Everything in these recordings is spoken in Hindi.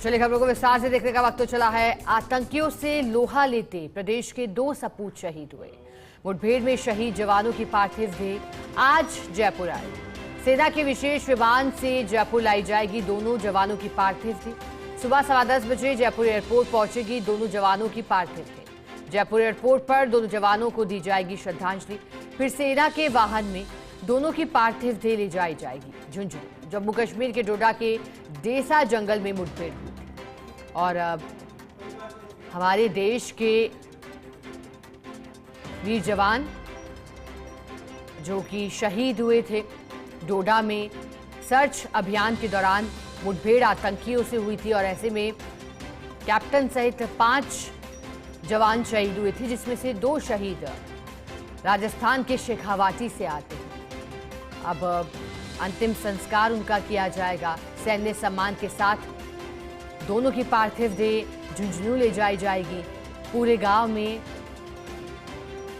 चलिए खबरों को विस्तार से देखने का वक्त तो चला है। आतंकियों से लोहा लेते प्रदेश के 2 सपूत शहीद हुए। मुठभेड़ में शहीद जवानों की पार्थिव देह आज जयपुर आई। सेना के विशेष विमान से जयपुर लाई जाएगी दोनों जवानों की पार्थिव देह। सुबह 10:15 बजे जयपुर एयरपोर्ट पहुंचेगी दोनों जवानों की पार्थिव देह। जयपुर एयरपोर्ट पर दोनों जवानों को दी जाएगी श्रद्धांजलि। फिर सेना के वाहन में दोनों की पार्थिव देह ले जाई जाएगी झुंझुनू। जम्मू कश्मीर के डोडा के देसा जंगल में मुठभेड़ हुई थी और हमारे देश के वीर जवान जो कि शहीद हुए थे डोडा में सर्च अभियान के दौरान मुठभेड़ आतंकियों से हुई थी और ऐसे में कैप्टन सहित 5 जवान शहीद हुए थे, जिसमें से 2 शहीद राजस्थान के शेखावाटी से आते हैं। अब अंतिम संस्कार उनका किया जाएगा सैन्य सम्मान के साथ। दोनों की पार्थिव देह झुंझुनू ले जाई जाएगी। पूरे गांव में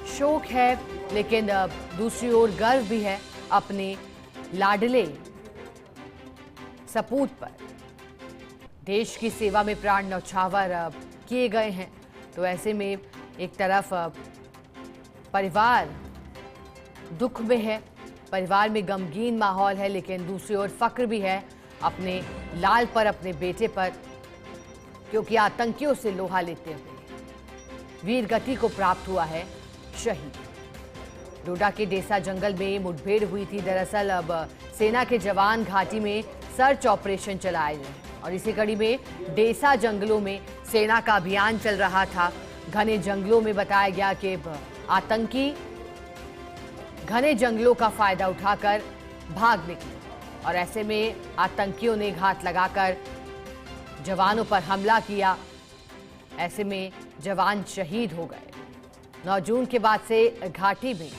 शोक है, लेकिन दूसरी ओर गर्व भी है अपने लाडले सपूत पर। देश की सेवा में प्राण न्यौछावर किए गए हैं, तो ऐसे में एक तरफ परिवार दुख में है, परिवार में गमगीन माहौल है, लेकिन दूसरी ओर फक्र भी है अपने लाल पर, अपने बेटे पर, क्योंकि आतंकियों से लोहा लेते हुए वीर गति को प्राप्त हुआ है शहीद। डोडा के देसा जंगल में मुठभेड़ हुई थी। दरअसल अब सेना के जवान घाटी में सर्च ऑपरेशन चलाए हैं और इसी कड़ी में देसा जंगलों में सेना का अभियान चल रहा था। घने जंगलों में बताया गया कि आतंकी घने जंगलों का फायदा उठाकर भाग निकले और ऐसे में आतंकियों ने घात लगाकर जवानों पर हमला किया। ऐसे में जवान शहीद हो गए। 9 जून के बाद से घाटी में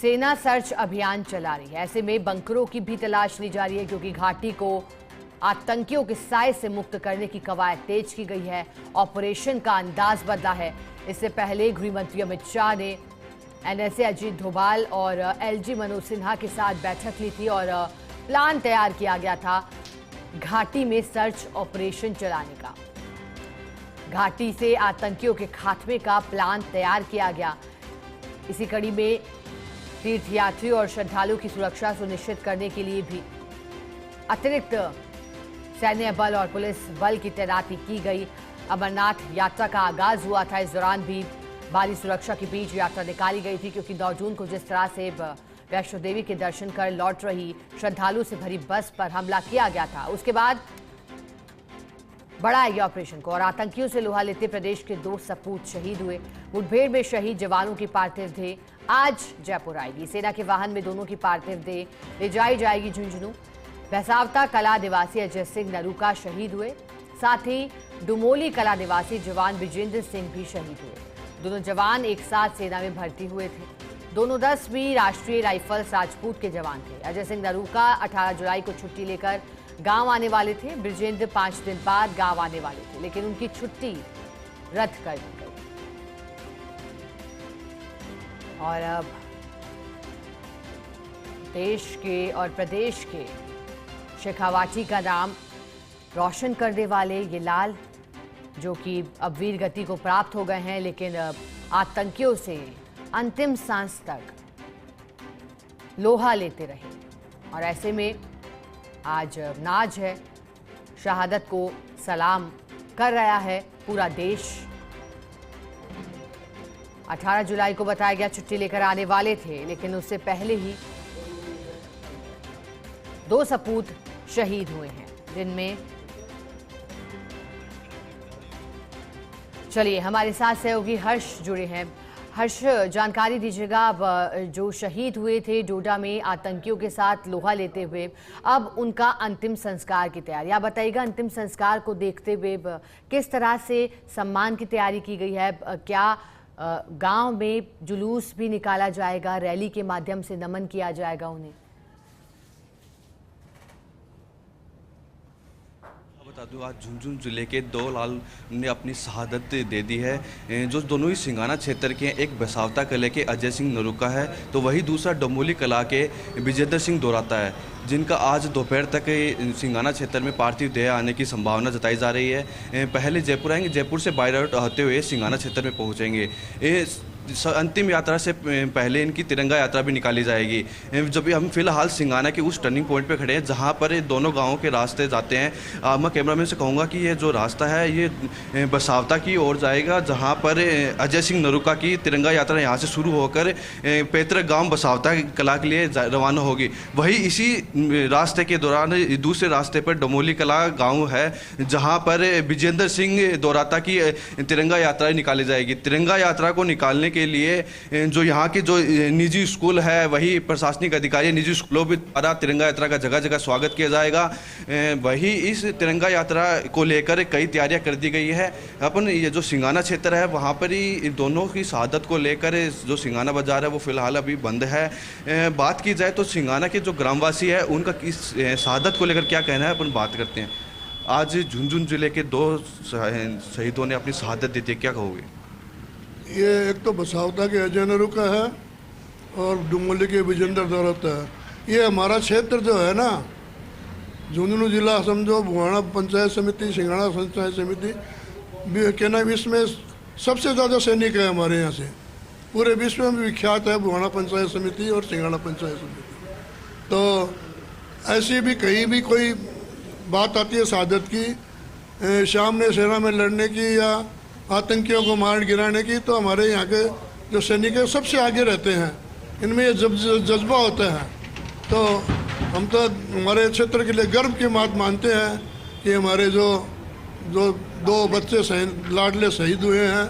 सेना सर्च अभियान चला रही है। ऐसे में बंकरों की भी तलाश ली जा रही है, क्योंकि घाटी को आतंकियों के साए से मुक्त करने की कवायद तेज की गई है। ऑपरेशन का अंदाज बदला है। इससे पहले गृह मंत्री अमित शाह ने एनएसए अजीत डोभाल और एलजी मनोज सिन्हा के साथ बैठक ली थी और प्लान तैयार किया गया था घाटी में सर्च ऑपरेशन चलाने का। घाटी से आतंकियों के खात्मे का प्लान तैयार किया गया। इसी कड़ी में तीर्थयात्री और श्रद्धालुओं की सुरक्षा सुनिश्चित करने के लिए भी अतिरिक्त सैन्य बल और पुलिस बल की तैनाती की गई। अमरनाथ यात्रा का आगाज हुआ था। इस दौरान भी भारी सुरक्षा के बीच यात्रा निकाली गई थी, क्योंकि 9 जून को जिस तरह से वैष्णो देवी के दर्शन कर लौट रही श्रद्धालु से भरी बस पर हमला किया गया था, उसके बाद बढ़ाया गया ऑपरेशन को और आतंकियों से लोहा लेते प्रदेश के 2 सपूत शहीद हुए। मुठभेड़ में शहीद जवानों की पार्थिव देह आज जयपुर आएगी। सेना के वाहन में दोनों की पार्थिव देह ले जाई जाएगी झुंझुनू। भैसावता कला निवासी अजय सिंह नरूका शहीद हुए। साथ ही डुमोली कला निवासी जवान विजेंद्र सिंह भी शहीद हुए। दोनों जवान एक साथ सेना में भर्ती हुए थे। दोनों 10वीं राष्ट्रीय राइफल्स राजपूत के जवान थे। अजय सिंह नरूका 18 जुलाई को छुट्टी लेकर गांव आने वाले थे। ब्रिजेंद्र 5 दिन बाद गांव आने वाले थे, लेकिन उनकी छुट्टी रद्द कर दी गई। और अब देश के और प्रदेश के शेखावाटी का नाम रोशन करने वाले ये लाल, जो कि अब वीर गति को प्राप्त हो गए हैं, लेकिन आतंकियों से अंतिम सांस तक लोहा लेते रहे और ऐसे में आज नाज है। शहादत को सलाम कर रहा है पूरा देश। 18 जुलाई को बताया गया छुट्टी लेकर आने वाले थे, लेकिन उससे पहले ही 2 सपूत शहीद हुए हैं, जिनमें चलिए हमारे साथ सहयोगी हर्ष जुड़े हैं। हर्ष, जानकारी दीजिएगा, अब जो शहीद हुए थे डोडा में आतंकियों के साथ लोहा लेते हुए, अब उनका अंतिम संस्कार की तैयारी आप बताइएगा। अंतिम संस्कार को देखते हुए किस तरह से सम्मान की तैयारी की गई है? क्या गांव में जुलूस भी निकाला जाएगा, रैली के माध्यम से नमन किया जाएगा उन्हें? बता दूं, आज झुंझुनू जिले के 2 लाल ने अपनी शहादत दे दी है। जो दोनों ही सिंगाना क्षेत्र के हैं, एक बसावता कला के अजय सिंह नरुका है, तो वही दूसरा डमोली कला के विजेंद्र सिंह दोराता है, जिनका आज दोपहर तक सिंगाना क्षेत्र में पार्थिव देह आने की संभावना जताई जा रही है। पहले जयपुर आएंगे, जयपुर से बाय रोड होते हुए सिंगाना क्षेत्र में पहुँचेंगे। अंतिम यात्रा से पहले इनकी तिरंगा यात्रा भी निकाली जाएगी। जब हम फिलहाल सिंगाना के उस टर्निंग पॉइंट पे खड़े हैं जहां पर दोनों गांवों के रास्ते जाते हैं। मैं कैमरामैन से कहूंगा कि ये जो रास्ता है ये बसावता की ओर जाएगा, जहां पर अजय सिंह नरुका की तिरंगा यात्रा यहां से शुरू होकर पैतृक गांव बसावता कला के लिए रवाना होगी। वही इसी रास्ते के दौरान दूसरे रास्ते पर डमोली कला गाँव है, जहाँ पर विजेंद्र सिंह दोराता की तिरंगा यात्रा निकाली जाएगी। तिरंगा यात्रा को निकालने के लिए जो यहाँ के जो निजी स्कूल है, वही प्रशासनिक अधिकारी निजी स्कूलों भी द्वारा तिरंगा यात्रा का जगह जगह स्वागत किया जाएगा। वही इस तिरंगा यात्रा को लेकर कई तैयारियां कर दी गई है। अपन ये जो सिंगाना क्षेत्र है वहाँ पर ही दोनों की शहादत को लेकर जो सिंगाना बाजार है वो फिलहाल अभी बंद है। बात की जाए तो सिंगाना के जो ग्रामवासी है उनका इस शहादत को लेकर क्या कहना है, अपन बात करते हैं। आज झुंझुनू जिले के 2 शहीदों ने अपनी शहादत दी थी, क्या कहोगे? ये एक तो बसावता के अजय नरुका है और डुमोली के विजेंद्र दोराता है। ये हमारा क्षेत्र जो है ना, झुंझुनू जिला समझो, बुहाना पंचायत समिति, सिंगाना पंचायत समिति के नाम, इसमें सबसे ज़्यादा सैनिक है हमारे यहाँ से। पूरे विश्व में विख्यात है बुहाना पंचायत समिति और सिंगाना पंचायत समिति। तो ऐसी भी कहीं भी कोई बात आती है शहादत की, सामने सेना में लड़ने की या आतंकियों को मार गिराने की, तो हमारे यहाँ के जो सैनिक है सबसे आगे रहते हैं। इनमें ये जज्बा होता है। तो हम तो हमारे क्षेत्र के लिए गर्व की बात मानते हैं कि हमारे जो 2 बच्चे लाडले शहीद हुए हैं,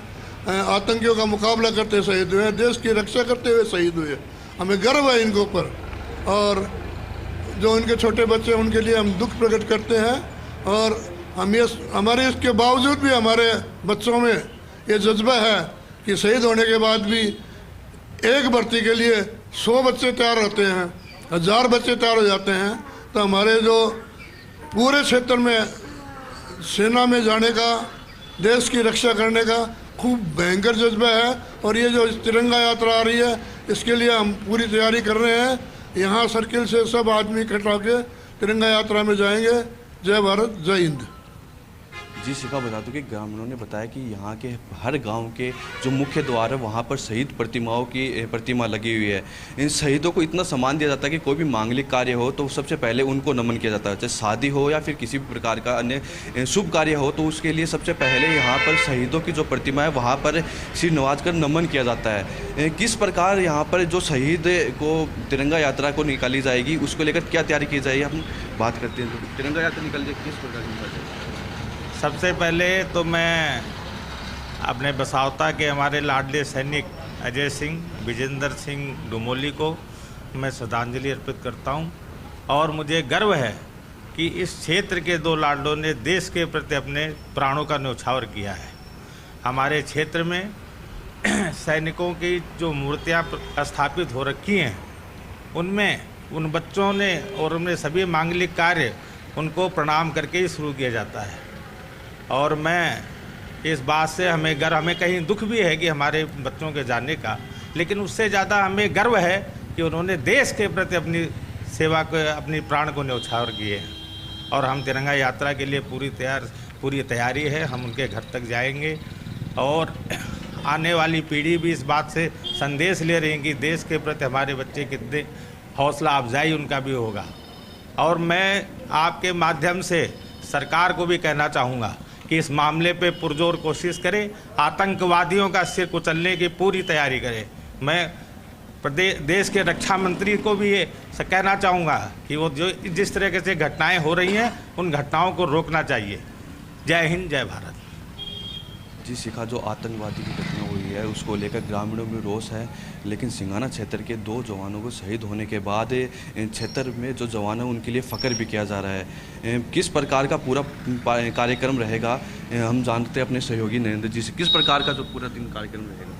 आतंकियों का मुकाबला करते शहीद हुए हैं, देश की रक्षा करते हुए शहीद हुए। हमें गर्व है इनके ऊपर, और जो इनके छोटे बच्चे हैं उनके लिए हम दुख प्रकट करते हैं। और हम ये हमारे इसके बावजूद भी हमारे बच्चों में ये जज्बा है कि शहीद होने के बाद भी एक भर्ती के लिए 100 बच्चे तैयार होते हैं, 1000 बच्चे तैयार हो जाते हैं। तो हमारे जो पूरे क्षेत्र में सेना में जाने का, देश की रक्षा करने का खूब भयंकर जज्बा है। और ये जो तिरंगा यात्रा आ रही है, इसके लिए हम पूरी तैयारी कर रहे हैं। यहाँ सर्किल से सब आदमी इकट्ठा होकर तिरंगा यात्रा में जाएंगे। जय भारत, जय हिंद। जी शिखा, बता दूं कि ग्रामीणों ने बताया कि यहाँ के हर गांव के जो मुख्य द्वार है वहाँ पर शहीद प्रतिमाओं की प्रतिमा लगी हुई है। इन शहीदों को इतना सम्मान दिया जाता है कि कोई भी मांगलिक कार्य हो तो सबसे पहले उनको नमन किया जाता है। चाहे शादी हो या फिर किसी भी प्रकार का अन्य शुभ कार्य हो, तो उसके लिए सबसे पहले यहाँ पर शहीदों की जो प्रतिमा है वहाँ पर सिर नवाज कर नमन किया जाता है। किस प्रकार यहाँ पर जो शहीद को तिरंगा यात्रा को निकाली जाएगी उसको लेकर क्या तैयारी की जाएगी, हम बात करते हैं। तो तिरंगा यात्रा निकल जाए किस प्रकार की निकाल जाएगी? सबसे पहले तो मैं अपने बसावता के हमारे लाडले सैनिक अजय सिंह, विजेंद्र सिंह डुमोली को मैं श्रद्धांजलि अर्पित करता हूं। और मुझे गर्व है कि इस क्षेत्र के 2 लाडलों ने देश के प्रति अपने प्राणों का न्यौछावर किया है। हमारे क्षेत्र में सैनिकों की जो मूर्तियां स्थापित हो रखी हैं, उनमें उन बच्चों ने और उनमें सभी मांगलिक कार्य उनको प्रणाम करके ही शुरू किया जाता है। और मैं इस बात से हमें कहीं दुख भी है कि हमारे बच्चों के जाने का, लेकिन उससे ज़्यादा हमें गर्व है कि उन्होंने देश के प्रति अपनी सेवा को, अपनी प्राण को न्यौछावर किए। और हम तिरंगा यात्रा के लिए पूरी तैयारी है। हम उनके घर तक जाएंगे और आने वाली पीढ़ी भी इस बात से संदेश ले रही है कि देश के प्रति हमारे बच्चे कितने हौसला अफजाई उनका भी होगा। और मैं आपके माध्यम से सरकार को भी कहना चाहूँगा कि इस मामले पे पुरजोर कोशिश करें, आतंकवादियों का सिर कुचलने की पूरी तैयारी करें। मैं देश के रक्षा मंत्री को भी ये कहना चाहूँगा कि वो जो जिस तरह से घटनाएं हो रही हैं उन घटनाओं को रोकना चाहिए। जय हिंद, जय भारत। जी शिखा, जो आतंकवादी की घटना हुई है उसको लेकर ग्रामीणों में रोष है, लेकिन सिंगाना क्षेत्र के 2 जवानों को शहीद होने के बाद क्षेत्र में जो जवान हैं उनके लिए फ़ख्र भी किया जा रहा है। किस प्रकार का पूरा कार्यक्रम रहेगा, हम जानते हैं अपने सहयोगी नरेंद्र जी से, किस प्रकार का जो पूरा दिन कार्यक्रम रहेगा?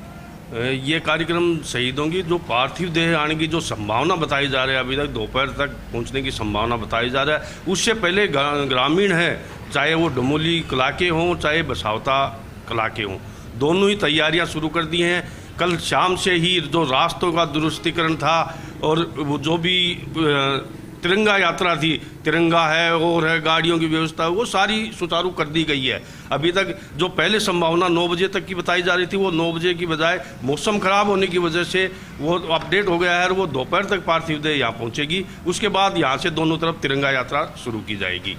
ये कार्यक्रम शहीदों की जो पार्थिव देह आने की जो संभावना बताई जा रही है, अभी तक दोपहर तक पहुंचने की संभावना बताई जा रहा है। उससे पहले ग्रामीण है चाहे वो डमोली कला के हों चाहे बसावता कला के हों, दोनों ही तैयारियां शुरू कर दी हैं। कल शाम से ही जो रास्तों का दुरुस्तीकरण था और वो जो भी तिरंगा यात्रा थी, तिरंगा है और है गाड़ियों की व्यवस्था, वो सारी सुचारू कर दी गई है। अभी तक जो पहले संभावना 9 बजे तक की बताई जा रही थी, वो 9 बजे की बजाय मौसम खराब होने की वजह से वो अपडेट हो गया है और वो दोपहर तक पार्थिव देह यहाँ पहुँचेगी। उसके बाद यहाँ से दोनों तरफ तिरंगा यात्रा शुरू की जाएगी।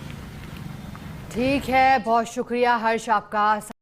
ठीक है, बहुत शुक्रिया हर्ष आपका।